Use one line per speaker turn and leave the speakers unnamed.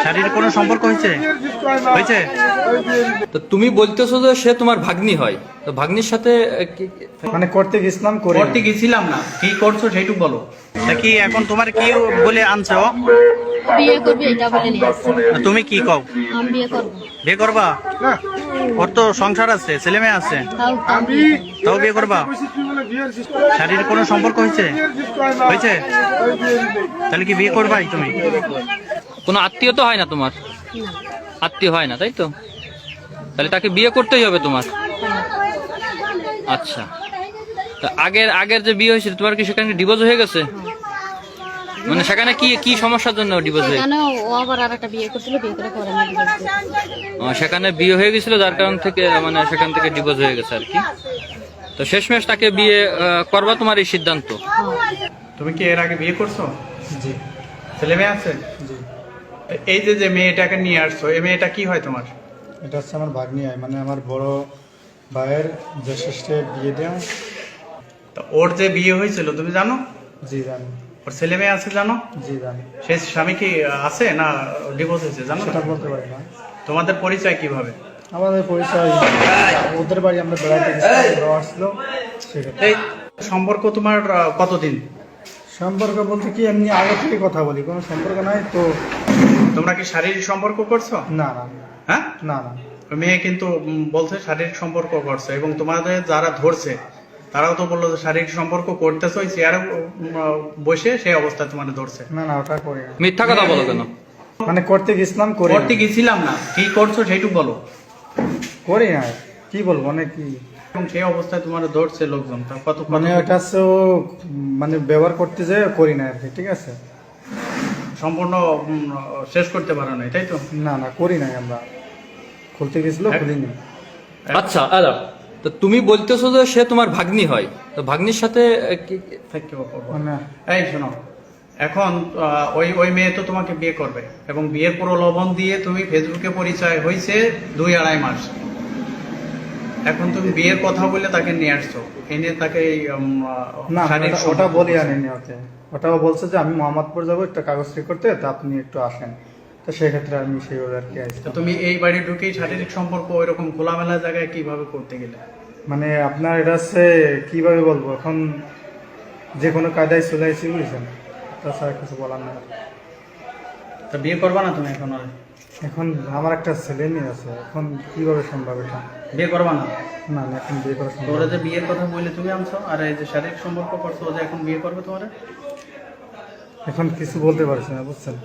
শারীরিক কোনো সম্পর্ক হয়েছে হয়েছে
তো তুমি বলতেছো যে সে তোমার ভাগ্নি হয়, তো ভাগ্নির সাথে
মানে করতে গেছিলাম করে
করতে গেছিলাম না, কি করছো সেইটুকু বলো। তা কি এখন তোমার কি বলে আনছো?
বিয়ে করবি এটা বলে নিয়ে আসছে।
তুমি কি কও?
আমি বিয়ে করবো।
বিয়ে করবা? ওর তো সংসার আছে, ছেলে মেয়ে আছে, তাও বিয়ে করবা? শারীরিক কোনো সম্পর্ক হয়েছে হয়েছে তাহলে কি বিয়ে করবাই তুমি?
কোনো আত্মীয় তো হয় না তোমার? আত্মীয় হয় না, তাই তো? তাহলে তাকে বিয়ে করতেই হবে তোমার। আচ্ছা, তা আগের আগের যে বিয়ে হয়েছিল তোমার কি সেখানে ডিভোর্স হয়ে গেছে? মানে সেখানে কি কি সমস্যার জন্য ডিভোর্স হয়ে?
সেখানে ও আবার আর একটা বিয়ে করছিল, বিয়ে করে করে না divorce দিয়েছে।
সেখানে বিয়ে হয়ে গেছিল, যার কারণ থেকে মানে সেখান থেকে ডিভোর্স হয়ে গেছে আর কি। তো শেষমেশ তাকে বিয়ে করবা তোমার এই সিদ্ধান্ত?
তুমি কি এর আগে বিয়ে করছো?
জি
ছেলে মেয়ে আছে?
জি।
এই যে যে মেয়েটাকে নিয়ে আসছো, এই মেয়েটা কি হয় তোমার?
এটা হচ্ছে আমার ভাগ্নি হয়, মানে আমার বড় ভাইয়ের যে সিস্টে বিয়ে দেওয়া।
তা ওর যে বিয়ে হয়েছিল তুমি জানো?
জি জানি।
ওর ছেলে মেয়ে আছে জানো?
জি জানি।
সে স্বামী কি আছে না ডিভোর্স হয়েছে জানো?
সেটা বলতে পারি না।
তোমাদের পরিচয় কিভাবে?
আমাদের পরিচয় ওদের বাড়ি আমরা বেড়াতে গেছিলাম, ওরা আসলো সেক্ষেত্রে।
এই সম্পর্ক তোমার কতদিন?
সম্পর্ক বলতে কি এমনি আগে থেকে কথা বলি, কোনো সম্পর্ক নাই তো।
তোমরা কি শারীরিক সম্পর্ক করছো?
না না
হ্যাঁ,
না না।
ওই মেয়ে কিন্তু বলছে শারীরিক সম্পর্ক করছে, এবং তোমাদের যারা ধরছে তারাও তো বললো যে শারীরিক সম্পর্ক করতেছো, ওই চেয়ারে বসে সেই অবস্থায় তোমার ধরছে।
না না ওটা করি না।
মিথ্যা কথা বলো কেন?
মানে করতে গেছিলাম করে
করতে গেছিলাম না, কি করছো সেইটুকু বলো।
করি না, কি বলবো মানে কি,
এবং সেই অবস্থায় তোমার ধরছে লোকজন, তা কত
মানে ওটা হচ্ছে ও মানে ব্যবহার করতে যে করি না আর কি, ঠিক আছে।
সম্পূর্ণ শেষ করতে পারো না, তাই তো?
না না করি নাই, আমরা খুলতে গেছিল খুলিনি।
আচ্ছা আচ্ছা, তো তুমি বলতেছো যে সে তোমার ভাগ্নি হয়, তো ভাগ্নির সাথে
থাকতে পারবো।
মানে
এই শোনো, এখন ওই ওই মেয়ে তো তোমাকে বিয়ে করবে, এবং বিয়ের প্রলোভন দিয়ে তুমি ফেসবুকে পরিচয় হয়েছে 2-2.5 মাস। এখন তুমি বিয়ের কথা বলে তাকে নিয়ে আসছো, এনে তাকে
না
শারীরিক
ওটা
সম্পর্ক
বলি
করছো।
আনিনি ওকে। ওটাও বলছে যে আমি মোহাম্মদপুর যাবো একটা কাগজ ঠিক করতে, তা আপনি একটু আসেন। তো সেক্ষেত্রে আমি সেইভাবে আর কি
তো
আসতাম।
তুমি এই বাড়ি ঢুকেই শারীরিক সম্পর্ক ওইরকম খোলামেলা জায়গায় কিভাবে করতে গেলে?
মানে আপনার এটা হচ্ছে কিভাবে বলবো, এখন যে কোনো কায়দায় চলে আসছি বুঝছেন, তাছাড়া কিছু বলার না।
তা বিয়ে করবা না তুমি এখন? আর
এখন আমার একটা ছেলে মেয়ে আছে, এখন কিভাবে সম্ভব এটা?
বিয়ে করবা না?
না না এখন বিয়ে করা সম্ভব
তোরা
না।
যে বিয়ের কথা বললে তুমি আনছো, আর এই যে শারীরিক সম্পর্ক করছো, ও যে এখন বিয়ে করবে তোমার?
এখন কিছু বলতে পারছি না বুঝছেন।